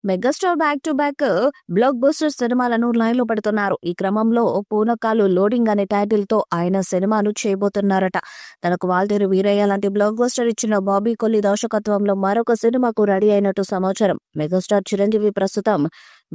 Megastar back to back block buster సినిమాలను లైన్లో పెడుతున్నారు. ఈ క్రమంలో పూనకాలు లోడింగ్ అనే టైటిల్ తో ఆయన సినిమాను చేయబోతున్నారట. తనకు వాల్తేరు వీరయ్య లాంటి బ్లాక్ బస్టర్ ఇచ్చిన బాబీ కొల్లి దర్శకత్వంలో మరొక సినిమాకు రెడీ అయినట్టు సమాచారం. మెగాస్టార్ చిరంజీవి ప్రస్తుతం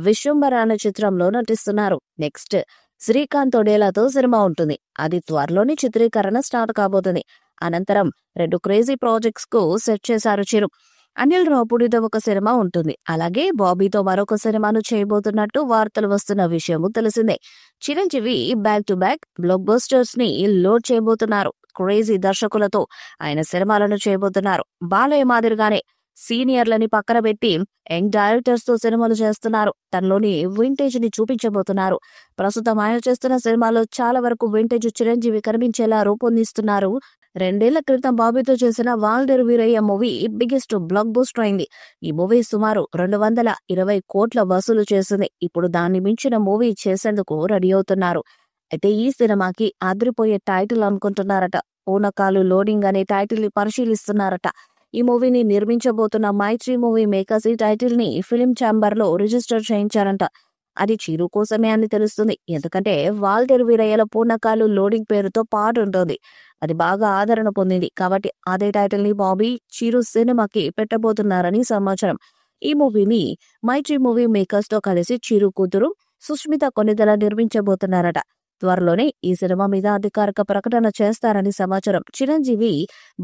విశ్వంబర అనే చిత్రంలో నటిస్తున్నారు. నెక్స్ట్ శ్రీకాంత్ ఒడేలాతో సినిమా ఉంటుంది. అది త్వరలోనే చిత్రీకరణ స్టార్ట్ కాబోతుంది. అనంతరం 2 క్రేజీ ప్రాజెక్ట్స్ కు సెట్ చేశారు చిరు. అనిల్ రావుపూడితో ఒక సినిమా ఉంటుంది. అలాగే బాబీతో మరొక సినిమాను చేయబోతున్నట్టు వార్తలు వస్తున్న విషయము తెలిసిందే. Chiranjeevi back to back black busters ని లోడ్ చేయబోతున్నారు. క్రేజీ దర్శకులతో ఆయన సినిమాలను చేయబోతున్నారు. బాలయ్య మాదిరిగానే సీనియర్లని పక్కన పెట్టి యంగ్ డైరెక్టర్స్ తో సినిమాలు చేస్తున్నారు. తనలోని వింటేజ్ ని చూపించబోతున్నారు. ప్రస్తుతం ఆయన చేస్తున్న సినిమాలో చాలా వరకు వింటేజ్ చిరంజీవి కనిపించేలా రూపొందిస్తున్నారు. 2 ఏళ్ల క్రితం బాబీతో చేసిన Waltair Veerayya movie biggest blockbuster అయింది. ఈ మూవీ సుమారు 220 కోట్ల వసూలు చేసింది. ఇప్పుడు దాన్ని మించిన మూవీ చేసేందుకు రెడీ అవుతున్నారు. అయితే ఈ సినిమాకి అదిరిపోయే టైటిల్ అనుకుంటున్నారట. పూనకాలు లోడింగ్ అనే టైటిల్ ని పరిశీలిస్తున్నారట. ఈ మూవీని నిర్మించబోతున్న మైత్రి మూవీ మేకర్స్ ఈ టైటిల్ ని ఫిలిం ఛాంబర్ లో రిజిస్టర్ చేయించారంట. అది చిరు కోసమే అని తెలుస్తుంది. ఎందుకంటే వాల్తేరు వీరయ్యల పూనకాలు లోడింగ్ పేరుతో పాట ఉంటుంది. అది బాగా ఆదరణ పొందింది. కాబట్టి అదే టైటిల్ ని బాబీ చిరు సినిమాకి పెట్టబోతున్నారని సమాచారం. ఈ మూవీని మైత్రి మూవీ మేకర్స్ తో కలిసి చిరు కూతురు సుష్మిత కొనిదెల నిర్మించబోతున్నారట. త్వరలోనే ఈ సినిమా మీద అధికారిక ప్రకటన చేస్తారని సమాచారం. చిరంజీవి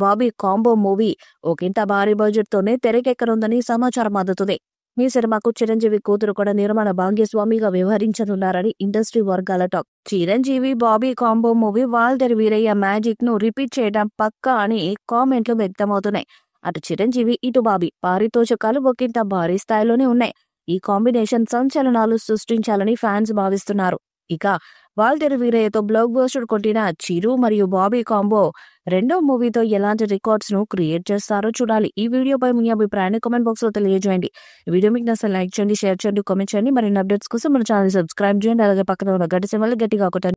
బాబీ కాంబో మూవీ ఒకంత భారీ బడ్జెట్ తోనే తెరకెక్కనుందని సమాచారం అందుతుంది. ఈ సినిమాకు చిరంజీవి కూతురు కూడా నిర్మాణ భాగ్యస్వామిగా వ్యవహరించనున్నారని ఇండస్ట్రీ వర్గాల talk. Chiranjeevi Bobby combo movie Waltair Veerayya magic ను రిపీట్ చేయడం పక్కా అని కామెంట్లు వ్యక్తమవుతున్నాయి. అటు చిరంజీవి ఇటు బాబీ పారితోషకాలు ఒకంత భారీ స్థాయిలోనే ఉన్నాయి. ఈ కాంబినేషన్ సంచలనాలు సృష్టించాలని ఫ్యాన్స్ భావిస్తున్నారు. ఇక వాల్తేరు వీరయ్యతో బ్లాక్ బస్టర్ కొట్టిన చిరు మరియు బాబీ కాంబో రెండో మూవీతో ఎలాంటి రికార్డ్స్ ను క్రియేట్ చేస్తారో చూడాలి. ఈ వీడియోపై మీ అభిప్రాయాన్ని కామెంట్ బాక్స్ లో తెలియజేయండి. ఈ వీడియో మీకు నచ్చితే లైక్ చేయండి, షేర్ చేయండి, కామెంట్ చేయండి. మరిన్ని అప్డేట్స్ కోసం మన ఛానల్ సబ్స్క్రైబ్ చేయండి. అలాగే పక్కన ఉన్న గంట సింబల్ గట్టిగా కొట్టండి.